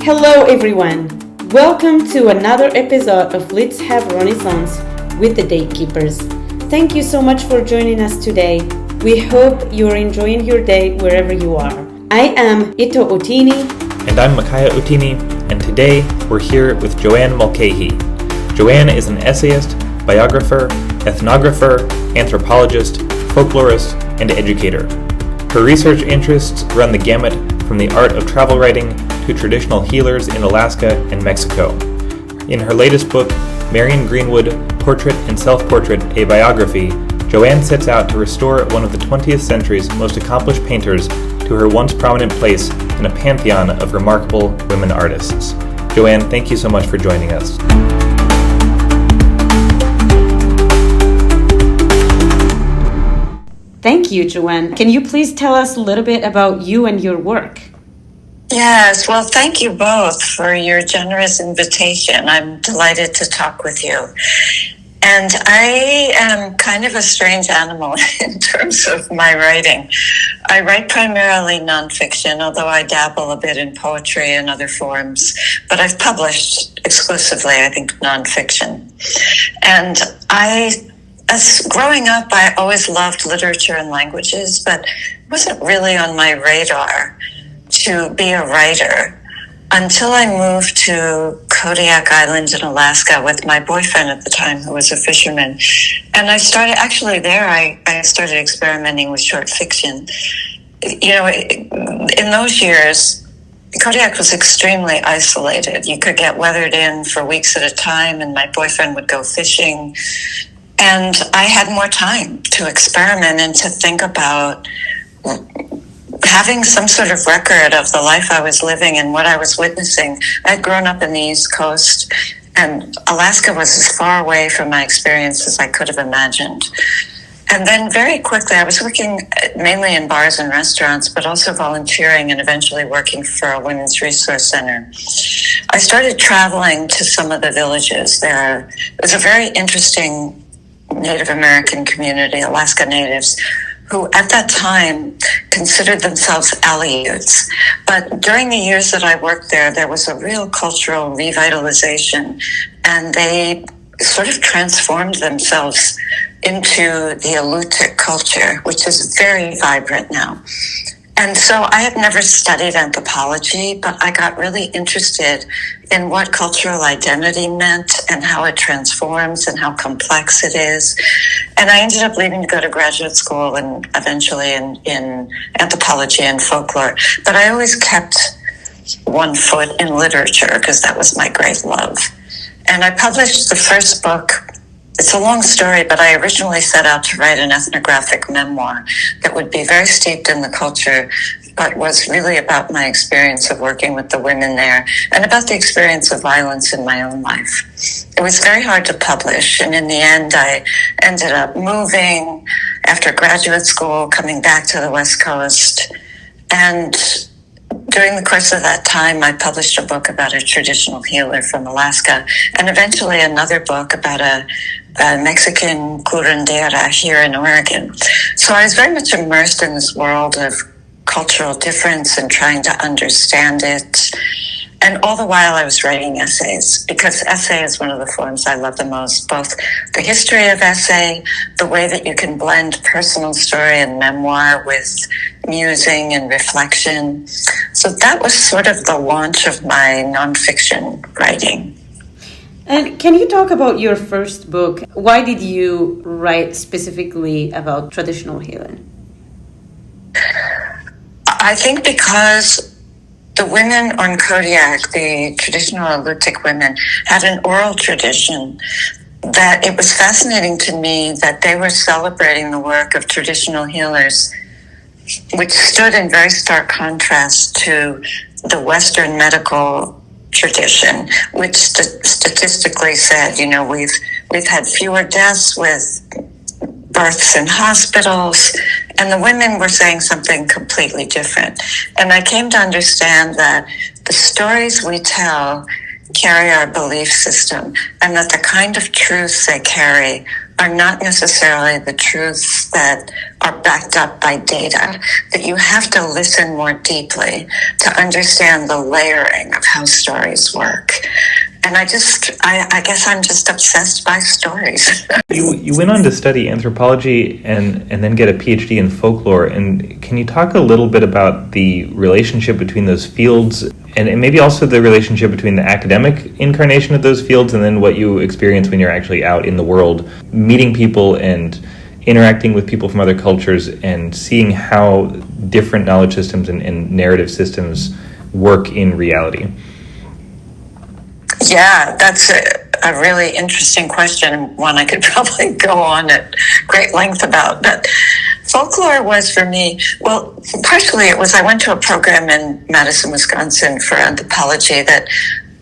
Hello everyone! Welcome to another episode of Let's Have Renaissance with the Daykeepers. Thank you so much for joining us today. We hope you're enjoying your day wherever you are. I am Ito Otini. And I'm Makaya Otini, and today we're here with Joanne Mulcahy. Joanne is an essayist, biographer, ethnographer, anthropologist, folklorist, and educator. Her research interests run the gamut from the art of travel writing to traditional healers in Alaska and Mexico. In her latest book, Marion Greenwood, Portrait and Self-Portrait, a Biography, Joanne sets out to restore one of the 20th century's most accomplished painters to her once prominent place in a pantheon of remarkable women artists. Joanne, thank you so much for joining us. Thank you, Joanne. Can you please tell us a little bit about you and your work? Yes, well, thank you both for your generous invitation. I'm delighted to talk with you. And I am kind of a strange animal in terms of my writing. I write primarily nonfiction, although I dabble a bit in poetry and other forms. But I've published exclusively, I think, nonfiction. And as growing up, I always loved literature and languages, but it wasn't really on my radar to be a writer until I moved to Kodiak Island in Alaska with my boyfriend at the time, who was a fisherman. And I started experimenting with short fiction. You know, in those years, Kodiak was extremely isolated. You could get weathered in for weeks at a time, and my boyfriend would go fishing. And I had more time to experiment and to think about having some sort of record of the life I was living and what I was witnessing. I'd grown up in the East Coast, and Alaska was as far away from my experience as I could have imagined. And then very quickly, I was working mainly in bars and restaurants, but also volunteering and eventually working for a women's resource center. I started traveling to some of the villages there. It was a very interesting Native American community, Alaska Natives, who at that time considered themselves Aleuts. But during the years that I worked there, there was a real cultural revitalization, and they sort of transformed themselves into the Aleutic culture, which is very vibrant now. And so I had never studied anthropology, but I got really interested in what cultural identity meant and how it transforms and how complex it is. And I ended up leaving to go to graduate school and eventually in anthropology and folklore. But I always kept one foot in literature because that was my great love. And I published the first book. It's a long story, but I originally set out to write an ethnographic memoir that would be very steeped in the culture, but was really about my experience of working with the women there and about the experience of violence in my own life. It was very hard to publish, and in the end, I ended up moving after graduate school, coming back to the West Coast, and during the course of that time, I published a book about a traditional healer from Alaska, and eventually another book about a Mexican curandera here in Oregon. So I was very much immersed in this world of cultural difference and trying to understand it. And all the while I was writing essays, because essay is one of the forms I love the most, both the history of essay, the way that you can blend personal story and memoir with musing and reflection. So that was sort of the launch of my nonfiction writing. And can you talk about your first book? Why did you write specifically about traditional healing? I think because the women on Kodiak, the traditional Aleutic women, had an oral tradition that it was fascinating to me that they were celebrating the work of traditional healers, which stood in very stark contrast to the Western medical tradition, which statistically said, you know, we've had fewer deaths with births in hospitals, and the women were saying something completely different. And I came to understand that the stories we tell carry our belief system, and that the kind of truths they carry are not necessarily the truths that are backed up by data, that you have to listen more deeply to understand the layering of how stories work. And I guess I'm just obsessed by stories. You went on to study anthropology and then get a PhD in folklore. And can you talk a little bit about the relationship between those fields and maybe also the relationship between the academic incarnation of those fields and then what you experience when you're actually out in the world, meeting people and interacting with people from other cultures and seeing how different knowledge systems and narrative systems work in reality? Yeah, that's a really interesting question, one I could probably go on at great length about. But folklore was for me, well, partially it was I went to a program in Madison, Wisconsin for anthropology that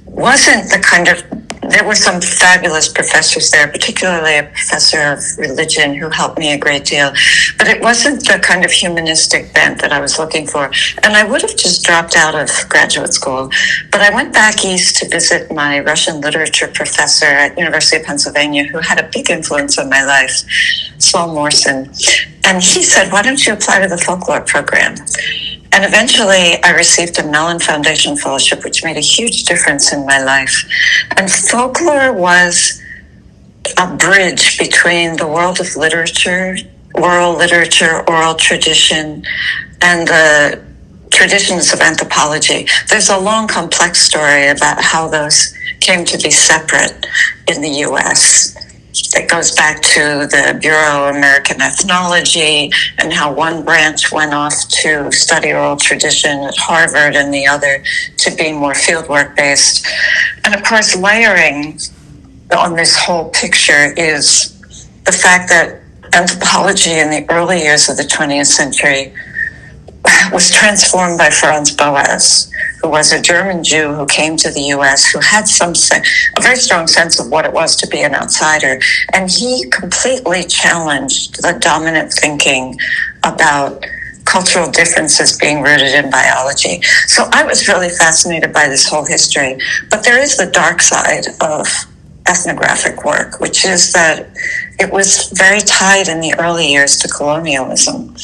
wasn't the kind of, there were some fabulous professors there, particularly a professor of religion who helped me a great deal, but it wasn't the kind of humanistic bent that I was looking for. And I would have just dropped out of graduate school, but I went back east to visit my Russian literature professor at University of Pennsylvania, who had a big influence on my life, Saul Morrison. And he said, why don't you apply to the folklore program? And eventually I received a Mellon Foundation Fellowship, which made a huge difference in my life. And folklore was a bridge between the world of literature, oral tradition, and the traditions of anthropology. There's a long, complex story about how those came to be separate in the U.S. It goes back to the Bureau of American Ethnology and how one branch went off to study oral tradition at Harvard and the other to be more fieldwork based. And of course, layering on this whole picture is the fact that anthropology in the early years of the 20th century was transformed by Franz Boas, who was a German Jew who came to the U.S., who had a very strong sense of what it was to be an outsider. And he completely challenged the dominant thinking about cultural differences being rooted in biology. So I was really fascinated by this whole history. But there is the dark side of ethnographic work, which is that it was very tied in the early years to colonialism.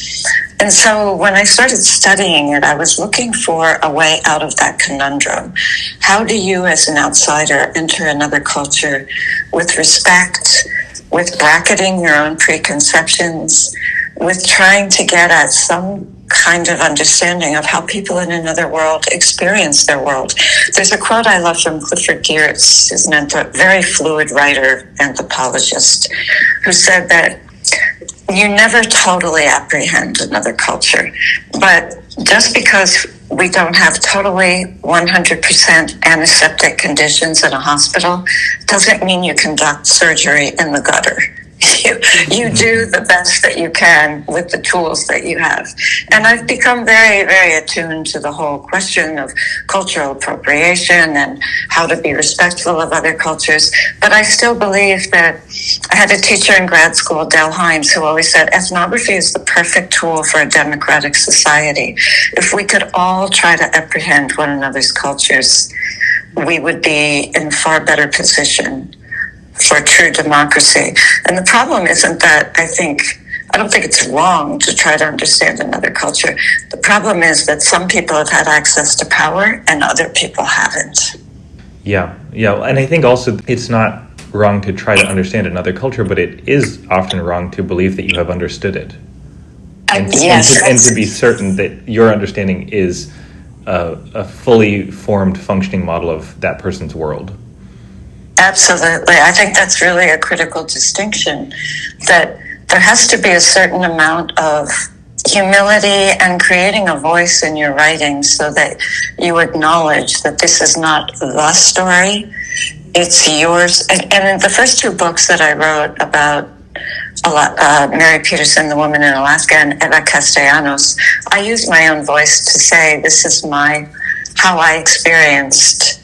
And so when I started studying it, I was looking for a way out of that conundrum. How do you, as an outsider, enter another culture with respect, with bracketing your own preconceptions, with trying to get at some kind of understanding of how people in another world experience their world? There's a quote I love from Clifford Geertz, who's a very fluid writer, anthropologist, who said that you never totally apprehend another culture, but just because we don't have totally 100% antiseptic conditions in a hospital doesn't mean you conduct surgery in the gutter. You do the best that you can with the tools that you have. And I've become very, very attuned to the whole question of cultural appropriation and how to be respectful of other cultures. But I still believe that I had a teacher in grad school, Del Himes, who always said ethnography is the perfect tool for a democratic society. If we could all try to apprehend one another's cultures, we would be in far better position for true democracy. And the problem isn't that I don't think it's wrong to try to understand another culture. The problem is that some people have had access to power and other people haven't. Yeah. And I think also it's not wrong to try to understand another culture, but it is often wrong to believe that you have understood it. And to be certain that your understanding is a fully formed, functioning model of that person's world. Absolutely. I think that's really a critical distinction, that there has to be a certain amount of humility and creating a voice in your writing so that you acknowledge that this is not the story, it's yours. And in the first two books that I wrote about Mary Peterson, the woman in Alaska, and Eva Castellanos, I used my own voice to say, this is how I experienced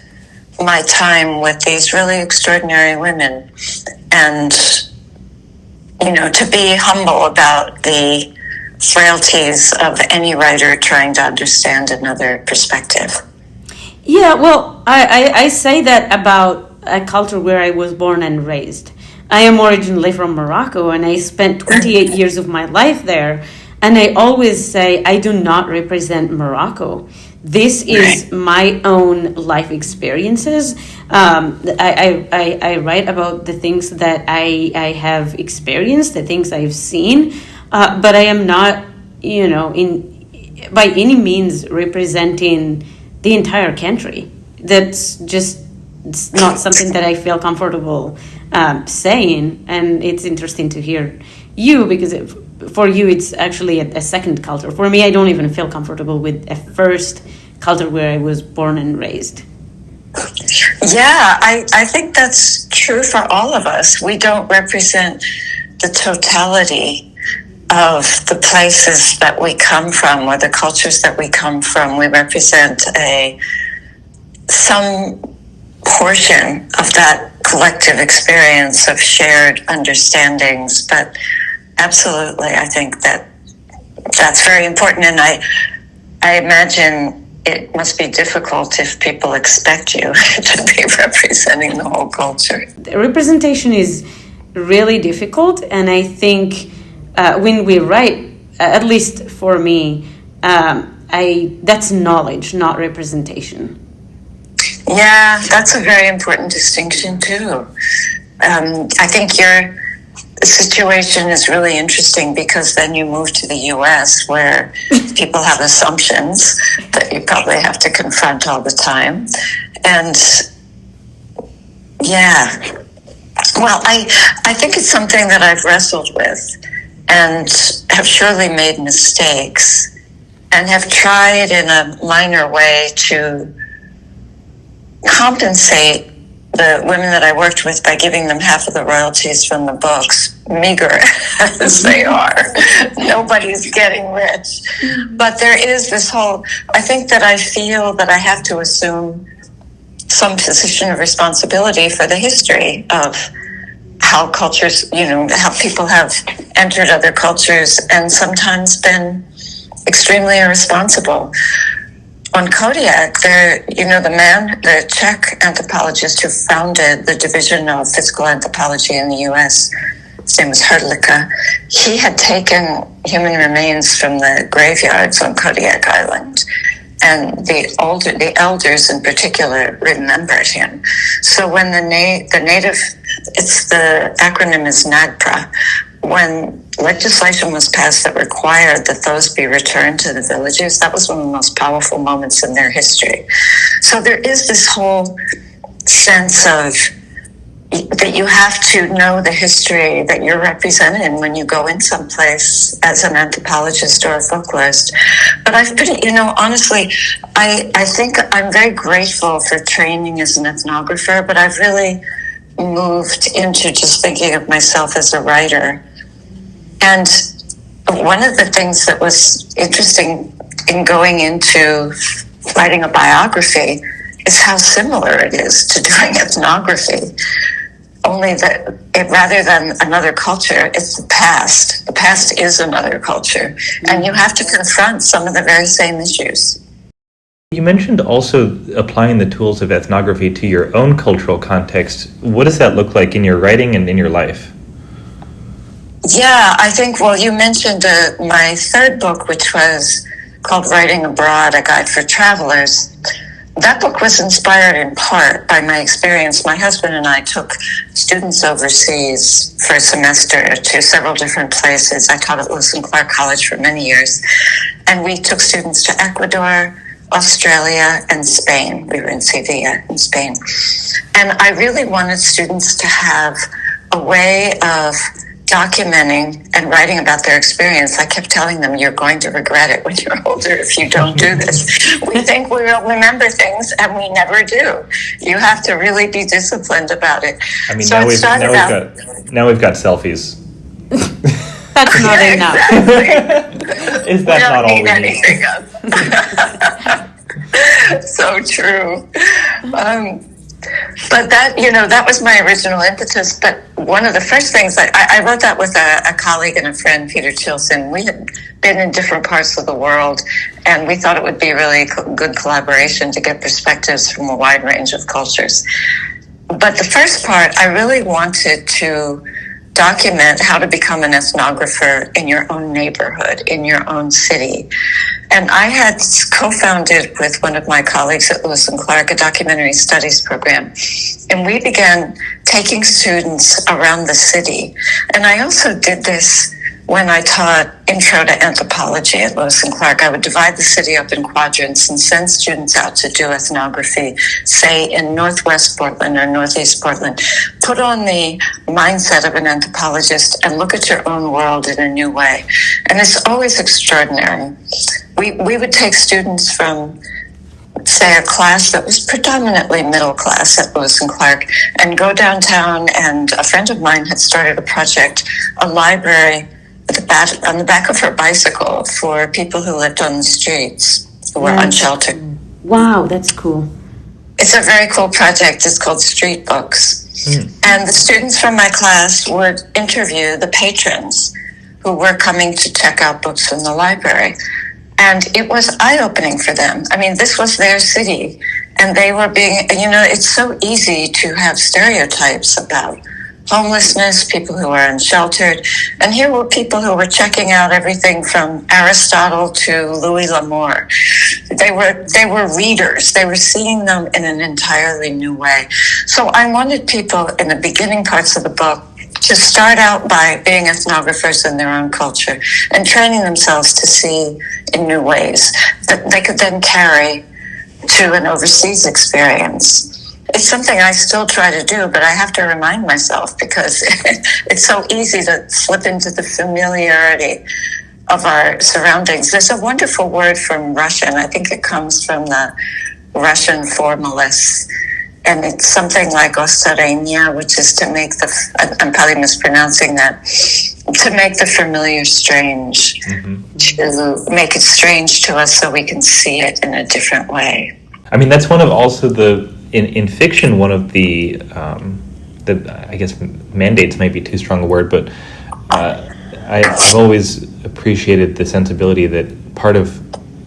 my time with these really extraordinary women, and to be humble about the frailties of any writer trying to understand another perspective. Yeah, well, I say that about a culture where I was born and raised. I am originally from Morocco, and I spent 28 years of my life there. And I always say I do not represent Morocco. This is my own life experiences. I write about the things that I have experienced, the things I've seen, but I am not, by any means representing the entire country. That's just, it's not something that I feel comfortable saying, and it's interesting to hear you, because for you it's actually a second culture. For me, I don't even feel comfortable with a first culture where I was born and raised. Yeah, I think that's true for all of us. We don't represent the totality of the places that we come from or the cultures that we come from. We represent some portion of that collective experience of shared understandings. But absolutely, I think that's very important. And I imagine it must be difficult if people expect you to be representing the whole culture. The representation is really difficult, and I think when we write, at least for me, that's knowledge, not representation. Yeah, that's a very important distinction too. I think your situation is really interesting because then you move to the U.S. where people have assumptions that you probably have to confront all the time. And yeah, well, I think it's something that I've wrestled with and have surely made mistakes and have tried in a minor way to compensate the women that I worked with by giving them half of the royalties from the books, meager as they are. Nobody's getting rich. But there is this whole, I think that I feel that I have to assume some position of responsibility for the history of how cultures, how people have entered other cultures and sometimes been extremely irresponsible. On Kodiak, the Czech anthropologist who founded the division of physical anthropology in the U.S., his name was Hrdlicka, he had taken human remains from the graveyards on Kodiak Island, and the elders in particular remembered him. So when the acronym is NAGPRA, when legislation was passed that required that those be returned to the villages, that was one of the most powerful moments in their history. So there is this whole sense of that you have to know the history that you're representing when you go in someplace as an anthropologist or a folklorist. But I've been, honestly, I think I'm very grateful for training as an ethnographer, but I've really moved into just thinking of myself as a writer. And one of the things that was interesting in going into writing a biography is how similar it is to doing ethnography. Only that rather than another culture, it's the past. The past is another culture. And you have to confront some of the very same issues. You mentioned also applying the tools of ethnography to your own cultural context. What does that look like in your writing and in your life? Yeah, I think, you mentioned my third book, which was called Writing Abroad, A Guide for Travelers. That book was inspired in part by my experience. My husband and I took students overseas for a semester to several different places. I taught at Lewis and Clark College for many years. And we took students to Ecuador, Australia, and Spain. We were in Sevilla in Spain. And I really wanted students to have a way of documenting and writing about their experience. I kept telling them, you're going to regret it when you're older if you don't do this. We think we will remember things and we never do. You have to really be disciplined about it. I mean, so now we've got selfies. That's not enough. Exactly. Is that not all we anything else? So true. But that was my original impetus. But one of the first things, I wrote that with a colleague and a friend, Peter Chilson. We had been in different parts of the world, and we thought it would be really good collaboration to get perspectives from a wide range of cultures. But the first part, I really wanted to document how to become an ethnographer in your own neighborhood, in your own city. And I had co-founded with one of my colleagues at Lewis and Clark a documentary studies program. And we began taking students around the city. And I also did this when I taught intro to anthropology at Lewis and Clark. I would divide the city up in quadrants and send students out to do ethnography, say in Northwest Portland or Northeast Portland. Put on the mindset of an anthropologist and look at your own world in a new way. And it's always extraordinary. We would take students from, say, a class that was predominantly middle class at Lewis and Clark and go downtown, and a friend of mine had started a project, a library on the back of her bicycle for people who lived on the streets, who were unsheltered. Wow, that's cool. It's a very cool project. It's called Street Books. And the students from my class would interview the patrons who were coming to check out books in the library. And it was eye-opening for them. I mean, this was their city. And they were being, it's so easy to have stereotypes about homelessness, people who are unsheltered. And here were people who were checking out everything from Aristotle to Louis L'Amour. They were readers. They were seeing them in an entirely new way. So I wanted people in the beginning parts of the book to start out by being ethnographers in their own culture and training themselves to see in new ways that they could then carry to an overseas experience. It's something I still try to do, but I have to remind myself because it's so easy to slip into the familiarity of our surroundings. There's a wonderful word from Russian. I think it comes from the Russian formalists. And it's something like ostarenia, which is to make I'm probably mispronouncing that, to make the familiar strange, to make it strange to us so we can see it in a different way. I mean, that's one of also in fiction, one of the I guess mandates might be too strong a word, but I've always appreciated the sensibility that part of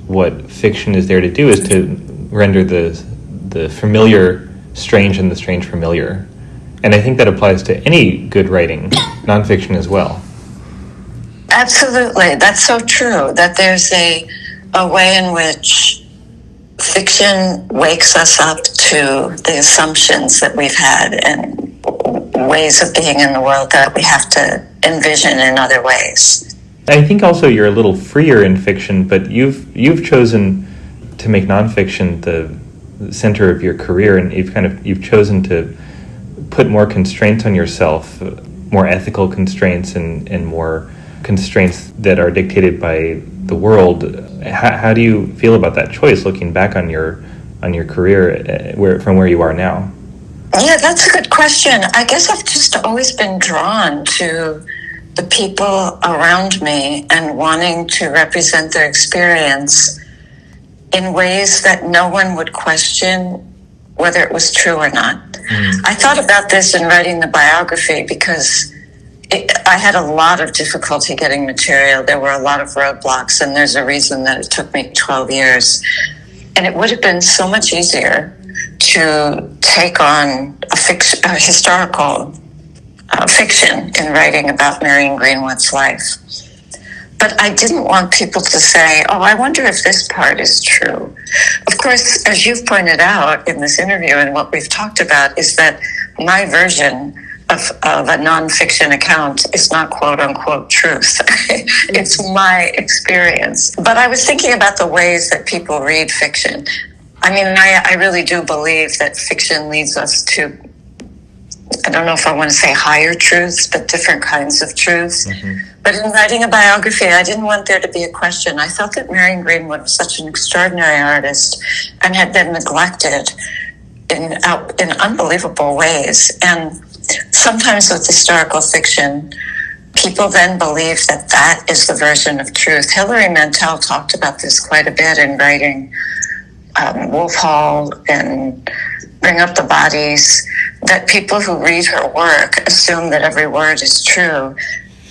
what fiction is there to do is to render the familiar strange and the strange familiar. And I think that applies to any good writing, nonfiction as well. Absolutely. That's so true, that there's a way in which fiction wakes us up to the assumptions that we've had and ways of being in the world that we have to envision in other ways. I think also you're a little freer in fiction, but you've chosen to make nonfiction the center of your career, and you've chosen to put more constraints on yourself, more ethical constraints and more constraints that are dictated by the world. How do you feel about that choice, looking back on your career from where you are now? Yeah, that's a good question. I guess I've just always been drawn to the people around me and wanting to represent their experience in ways that no one would question whether it was true or not. I thought about this in writing the biography because I had a lot of difficulty getting material. There were a lot of roadblocks, and there's a reason that it took me 12 years. And it would have been so much easier to take on a historical fiction in writing about Marion Greenwood's life. But I didn't want people to say, oh, I wonder if this part is true. Of course, as you've pointed out in this interview and what we've talked about, is that my version of a nonfiction account is not quote unquote truth. It's my experience. But I was thinking about the ways that people read fiction. I mean, I really do believe that fiction leads us to, I don't know if I want to say higher truths, but different kinds of truths. But in writing a biography, I didn't want there to be a question. I felt that Marion Greenwood was such an extraordinary artist and had been neglected in unbelievable ways. And sometimes with historical fiction, people then believe that is the version of truth. Hilary Mantel talked about this quite a bit in writing Wolf Hall and Bring Up the Bodies, that people who read her work assume that every word is true.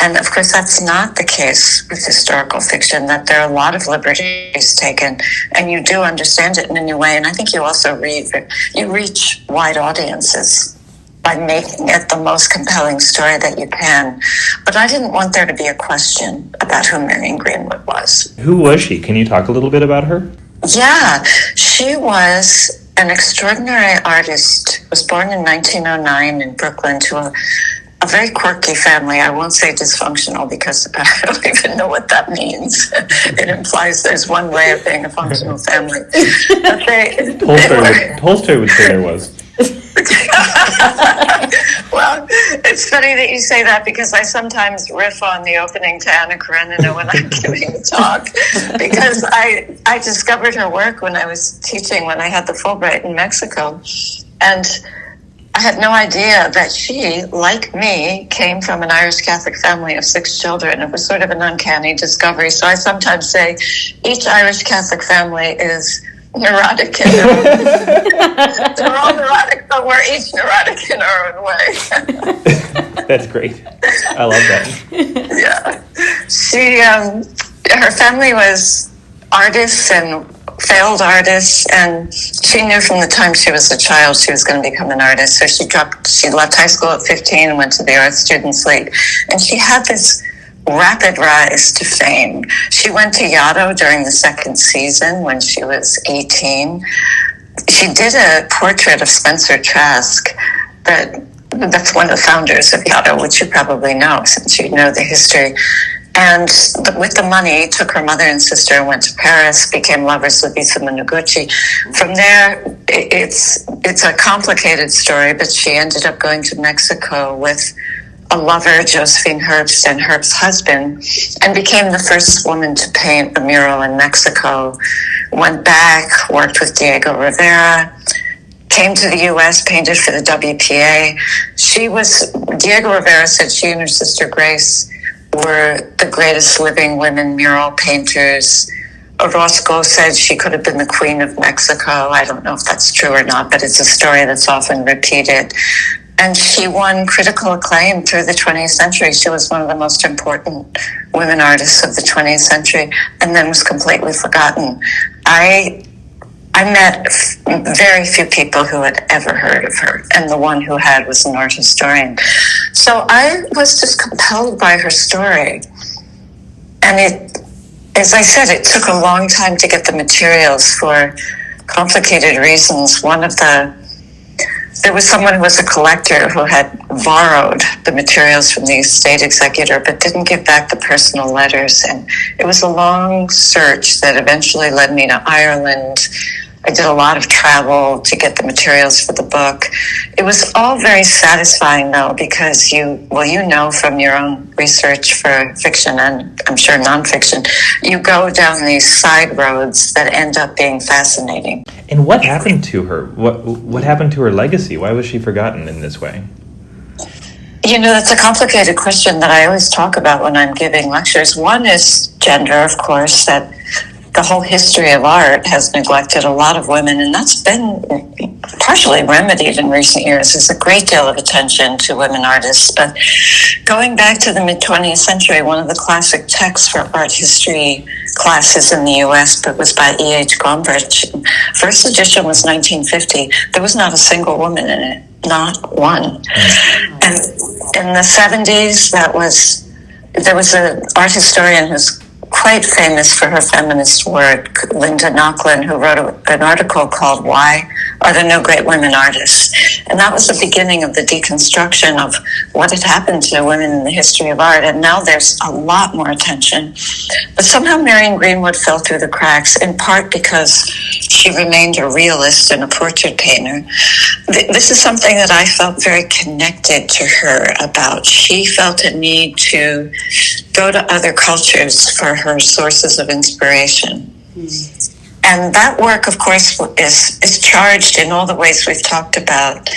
And of course, that's not the case with historical fiction, that there are a lot of liberties taken, and you do understand it in a new way. And I think you also reach wide audiences. by making it the most compelling story that you can. But I didn't want there to be a question about who Marion Greenwood was. Who was she? Can you talk a little bit about her? Yeah, she was an extraordinary artist. Was born in 1909 in Brooklyn to a very quirky family. I won't say dysfunctional because I don't even know what that means. It implies there's one way of being a functional family. But Tolstoy would say there was. Well, it's funny that you say that because I sometimes riff on the opening to Anna Karenina when I'm giving a talk, because I discovered her work when I was teaching, when I had the Fulbright in Mexico, and I had no idea that she, like me, came from an Irish Catholic family of 6 children. It was sort of an uncanny discovery. So I sometimes say each Irish Catholic family is neurotic in their own way. We're all neurotic, but we're each neurotic in our own way. That's great. I love that. Yeah. She, her family was artists and failed artists, and she knew from the time she was a child she was going to become an artist. So she left high school at 15 and went to the Art Students League, and she had this rapid rise to fame. She went to Yaddo during the 2nd season when she was 18. She did a portrait of Spencer Trask, that's one of the founders of Yaddo, which you probably know since you know the history. And with the money, took her mother and sister and went to Paris, became lovers with Issa Mineguchi. From there, it's a complicated story, but she ended up going to Mexico with a lover, Josephine Herbst, and Herbst's husband, and became the first woman to paint a mural in Mexico. Went back, worked with Diego Rivera, came to the U.S., painted for the WPA. Diego Rivera said she and her sister Grace were the greatest living women mural painters. Orozco said she could have been the Queen of Mexico. I don't know if that's true or not, but it's a story that's often repeated. And she won critical acclaim through the 20th century. She was one of the most important women artists of the 20th century, and then was completely forgotten. I met very few people who had ever heard of her, and the one who had was an art historian. So I was just compelled by her story. And as I said, it took a long time to get the materials for complicated reasons. There was someone who was a collector who had borrowed the materials from the estate executor, but didn't give back the personal letters. And it was a long search that eventually led me to Ireland. I did a lot of travel to get the materials for the book. It was all very satisfying, though, because you know from your own research for fiction and I'm sure nonfiction, you go down these side roads that end up being fascinating. And what happened to her? What happened to her legacy? Why was she forgotten in this way? That's a complicated question that I always talk about when I'm giving lectures. One is gender, of course, that the whole history of art has neglected a lot of women, and that's been partially remedied in recent years. There's a great deal of attention to women artists, but going back to the mid-20th century, one of the classic texts for art history classes in the U.S. but was by E.H. Gombrich. First edition was 1950. There was not a single woman in it, not one. And in the 70s, there was an art historian who's quite famous for her feminist work, Linda Nochlin, who wrote an article called "Why Are There No Great Women Artists?" And that was the beginning of the deconstruction of what had happened to women in the history of art. And now there's a lot more attention. But somehow Marion Greenwood fell through the cracks, in part because she remained a realist and a portrait painter. This is something that I felt very connected to her about. She felt a need to go to other cultures for her sources of inspiration. And that work, of course, is charged in all the ways we've talked about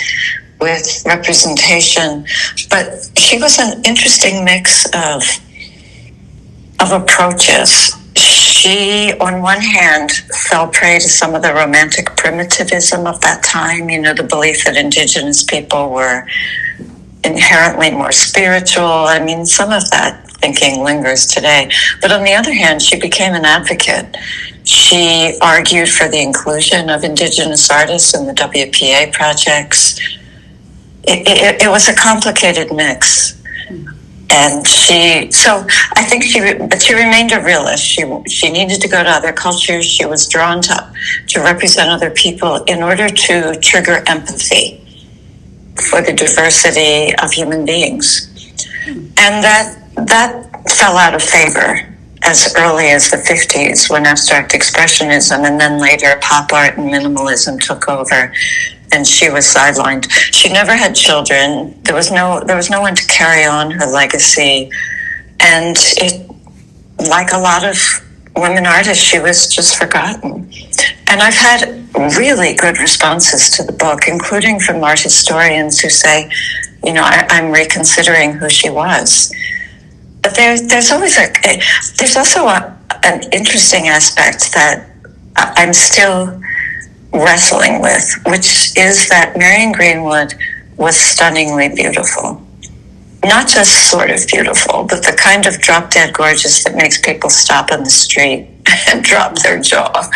with representation. But she was an interesting mix of approaches. She, on one hand, fell prey to some of the romantic primitivism of that time, the belief that indigenous people were inherently more spiritual. I mean, some of that thinking lingers today. But on the other hand, she became an advocate. She argued for the inclusion of indigenous artists in the WPA projects. it was a complicated mix. And I think she remained a realist. She needed to go to other cultures. She was drawn to represent other people in order to trigger empathy for the diversity of human beings. And that fell out of favor as early as the 50s, when abstract expressionism and then later pop art and minimalism took over, and she was sidelined. She never had children. There was no one to carry on her legacy, and like a lot of women artists, she was just forgotten. And I've had really good responses to the book, including from art historians who say, I'm reconsidering who she was. But there's also an interesting aspect that I'm still wrestling with, which is that Marion Greenwood was stunningly beautiful. Not just sort of beautiful, but the kind of drop-dead gorgeous that makes people stop on the street and drop their jaw.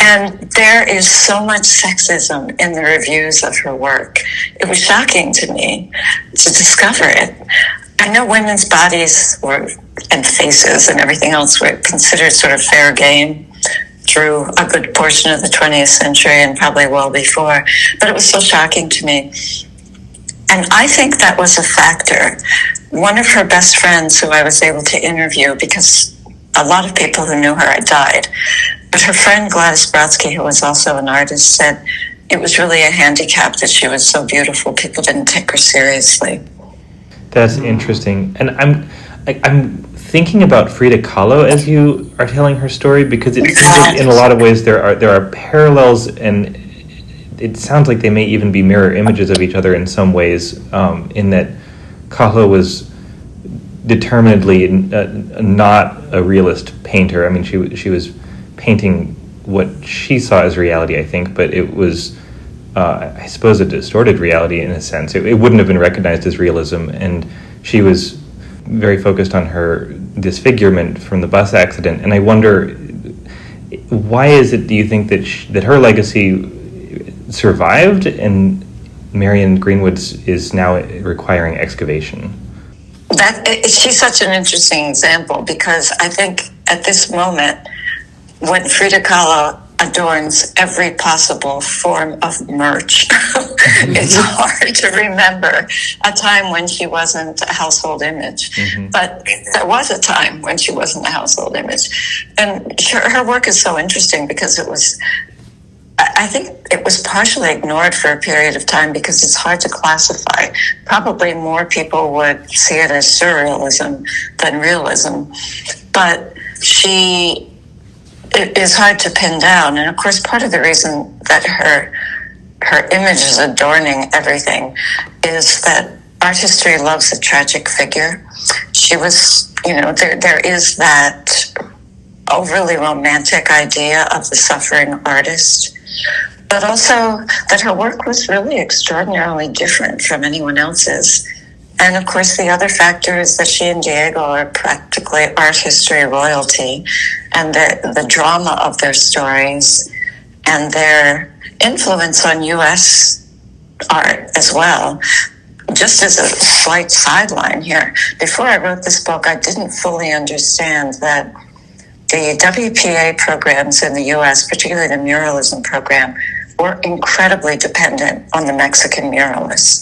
And there is so much sexism in the reviews of her work. It was shocking to me to discover it. I know women's bodies and faces and everything else were considered sort of fair game through a good portion of the 20th century and probably well before, but it was so shocking to me. And I think that was a factor. One of her best friends, who I was able to interview, because a lot of people who knew her had died, but her friend Gladys Brodsky, who was also an artist, said it was really a handicap that she was so beautiful. People didn't take her seriously. That's interesting. And I'm thinking about Frida Kahlo as you are telling her story, because it seems like in a lot of ways there are parallels, and it sounds like they may even be mirror images of each other in some ways, in that Kahlo was determinedly not a realist painter. I mean, she was painting what she saw as reality, I think, but it was, I suppose, a distorted reality in a sense. It wouldn't have been recognized as realism, and she was very focused on her disfigurement from the bus accident. And I wonder, why is it, do you think, that her legacy survived and Marion Greenwood's is now requiring excavation? She's such an interesting example, because I think at this moment, when Frida Kahlo adorns every possible form of merch, it's hard to remember a time when she wasn't a household image. Mm-hmm. But there was a time when she wasn't a household image. And her work is so interesting because I think it was partially ignored for a period of time because it's hard to classify. Probably more people would see it as surrealism than realism. But it is hard to pin down. And of course, part of the reason that her image is adorning everything is that art history loves a tragic figure. She was, there is that overly romantic idea of the suffering artist, but also that her work was really extraordinarily different from anyone else's. And of course, the other factor is that she and Diego are practically art history royalty, and the drama of their stories and their influence on U.S. art as well. Just as a slight sideline here, before I wrote this book, I didn't fully understand that the WPA programs in the U.S., particularly the muralism program, were incredibly dependent on the Mexican muralists.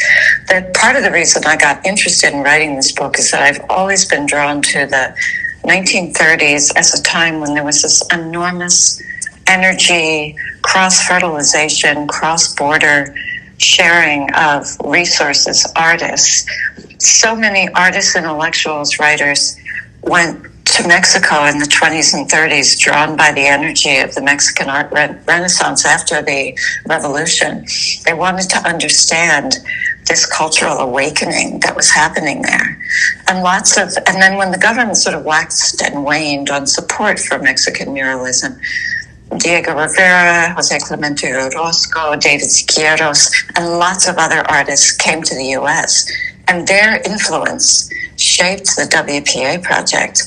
That part of the reason I got interested in writing this book is that I've always been drawn to the 1930s as a time when there was this enormous energy, cross-fertilization, cross-border sharing of resources, artists. So many artists, intellectuals, writers went to Mexico in the 20s and 30s, drawn by the energy of the Mexican art renaissance after the revolution. They wanted to understand this cultural awakening that was happening there. And then when the government sort of waxed and waned on support for Mexican muralism, Diego Rivera, Jose Clemente Orozco, David Siqueiros, and lots of other artists came to the U.S., and their influence shaped the WPA project.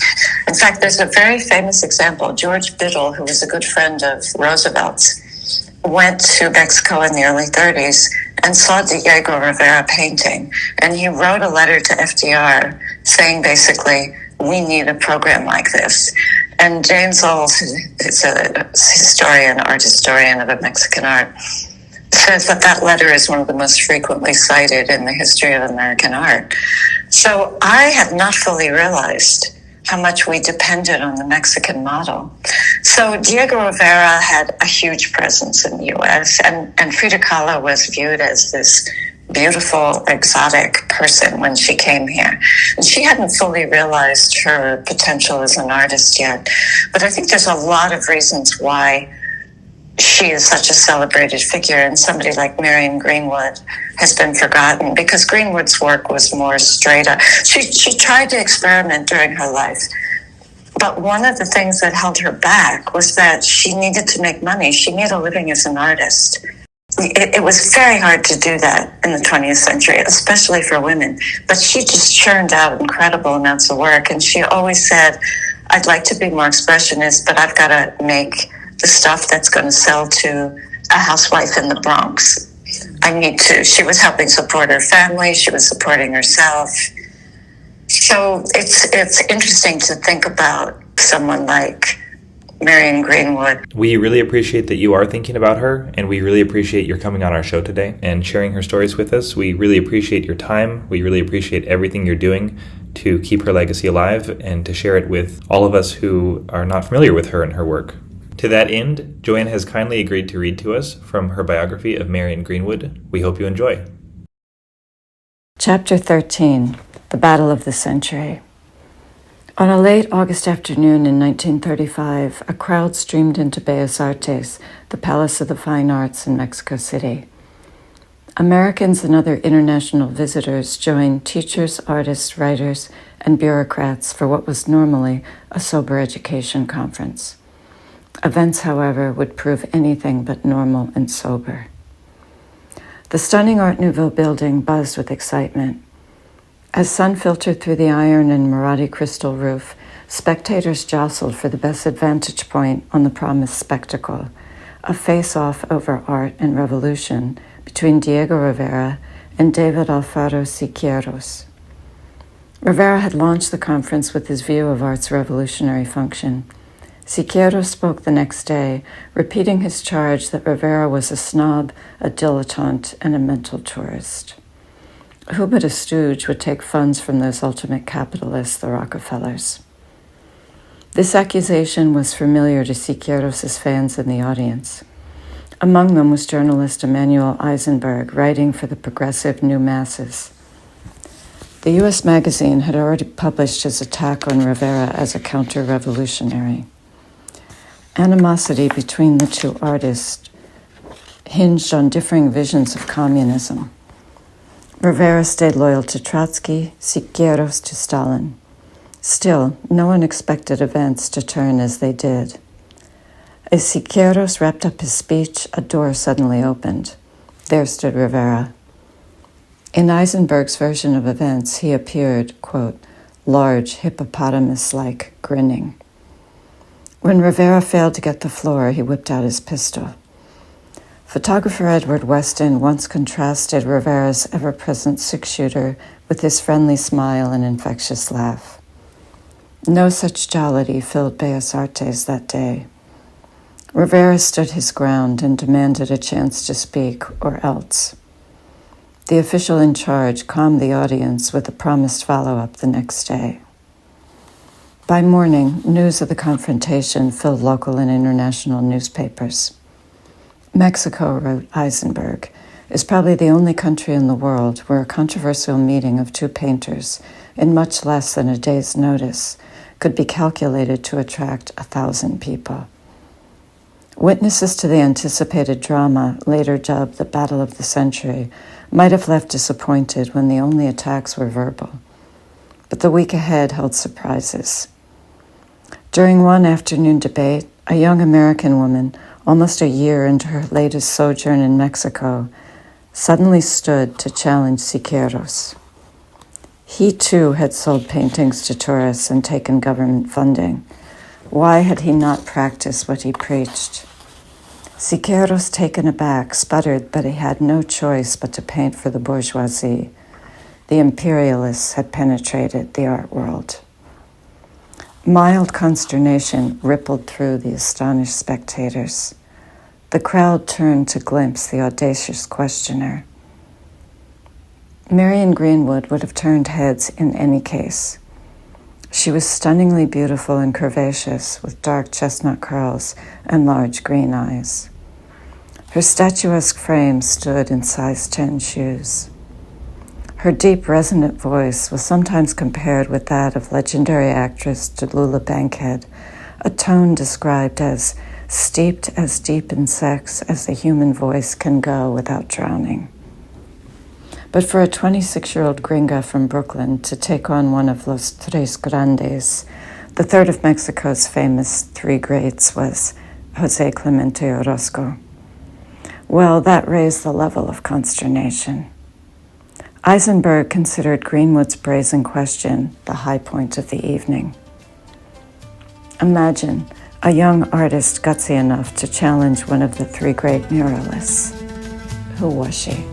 In fact, there's a very famous example. George Biddle, who was a good friend of Roosevelt's, went to Mexico in the early 30s and saw Diego Rivera painting. And he wrote a letter to FDR saying basically, we need a program like this. And James Olds, who's a historian, art historian of Mexican art, says that letter is one of the most frequently cited in the history of American art. So I had not fully realized how much we depended on the Mexican model. So Diego Rivera had a huge presence in the U.S., and Frida Kahlo was viewed as this beautiful, exotic person when she came here. And she hadn't fully realized her potential as an artist yet. But I think there's a lot of reasons why she is such a celebrated figure, and somebody like Marion Greenwood has been forgotten because Greenwood's work was more straight up. She tried to experiment during her life, but one of the things that held her back was that she needed to make money. She made a living as an artist. It was very hard to do that in the 20th century, especially for women, but she just churned out incredible amounts of work, and she always said, I'd like to be more expressionist, but I've got to make the stuff that's going to sell to a housewife in the Bronx. I need to. She was helping support her family. She was supporting herself. So it's interesting to think about someone like Marion Greenwood. We really appreciate that you are thinking about her, and we really appreciate your coming on our show today and sharing her stories with us. We really appreciate your time. We really appreciate everything you're doing to keep her legacy alive and to share it with all of us who are not familiar with her and her work. To that end, Joanne has kindly agreed to read to us from her biography of Marion Greenwood. We hope you enjoy. Chapter 13, The Battle of the Century. On a late August afternoon in 1935, a crowd streamed into Bellas Artes, the Palace of the Fine Arts in Mexico City. Americans and other international visitors joined teachers, artists, writers, and bureaucrats for what was normally a sober education conference. Events, however, would prove anything but normal and sober. The stunning Art Nouveau building buzzed with excitement. As sun filtered through the iron and Marathi crystal roof, spectators jostled for the best vantage point on the promised spectacle, a face-off over art and revolution between Diego Rivera and David Alfaro Siqueiros. Rivera had launched the conference with his view of art's revolutionary function. Siqueiros spoke the next day, repeating his charge that Rivera was a snob, a dilettante, and a mental tourist. Who but a stooge would take funds from those ultimate capitalists, the Rockefellers? This accusation was familiar to Siqueiros' fans in the audience. Among them was journalist Emanuel Eisenberg, writing for the progressive New Masses. The U.S. Magazine had already published his attack on Rivera as a counter-revolutionary. Animosity between the two artists hinged on differing visions of communism. Rivera stayed loyal to Trotsky, Siqueiros to Stalin. Still, no one expected events to turn as they did. As Siqueiros wrapped up his speech, a door suddenly opened. There stood Rivera. In Eisenberg's version of events, he appeared, quote, large, hippopotamus-like, grinning. When Rivera failed to get the floor, he whipped out his pistol. Photographer Edward Weston once contrasted Rivera's ever-present six-shooter with his friendly smile and infectious laugh. No such jollity filled Bellas Artes that day. Rivera stood his ground and demanded a chance to speak, or else. The official in charge calmed the audience with a promised follow-up the next day. By morning, news of the confrontation filled local and international newspapers. Mexico, wrote Eisenberg, is probably the only country in the world where a controversial meeting of two painters, in much less than a day's notice, could be calculated to attract 1,000 people. Witnesses to the anticipated drama, later dubbed the Battle of the Century, might have left disappointed when the only attacks were verbal. But the week ahead held surprises. During one afternoon debate, a young American woman, almost a year into her latest sojourn in Mexico, suddenly stood to challenge Siqueiros. He too had sold paintings to tourists and taken government funding. Why had he not practiced what he preached? Siqueiros, taken aback, sputtered, but he had no choice but to paint for the bourgeoisie. The imperialists had penetrated the art world. Mild consternation rippled through the astonished spectators. The crowd turned to glimpse the audacious questioner. Marion Greenwood would have turned heads in any case. She was stunningly beautiful and curvaceous, with dark chestnut curls and large green eyes. Her statuesque frame stood in size 10 shoes. Her deep, resonant voice was sometimes compared with that of legendary actress Tallulah Bankhead, a tone described as steeped as deep in sex as the human voice can go without drowning. But for a 26-year-old gringa from Brooklyn to take on one of Los Tres Grandes, the third of Mexico's famous three greats was Jose Clemente Orozco. Well, that raised the level of consternation. Eisenberg considered Greenwood's brazen question the high point of the evening. Imagine a young artist gutsy enough to challenge one of the three great muralists. Who was she?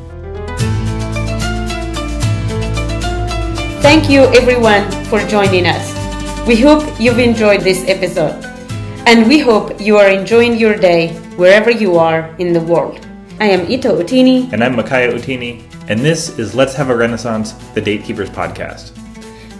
Thank you everyone for joining us. We hope you've enjoyed this episode, and we hope you are enjoying your day wherever you are in the world. I am Ito Utini. And I'm Makaya Utini, and this is Let's Have a Renaissance, the Date Keepers podcast.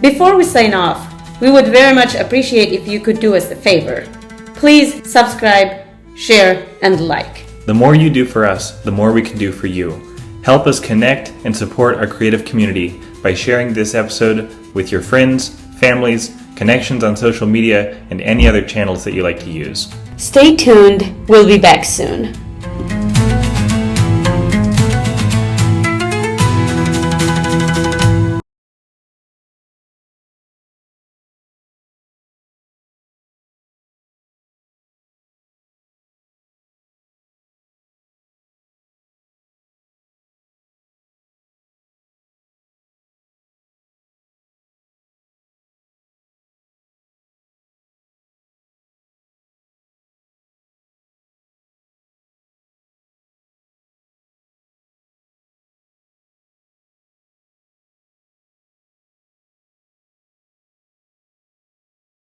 Before we sign off, we would very much appreciate if you could do us a favor. Please subscribe, share, and like. The more you do for us, the more we can do for you. Help us connect and support our creative community by sharing this episode with your friends, families, connections on social media, and any other channels that you like to use. Stay tuned. We'll be back soon.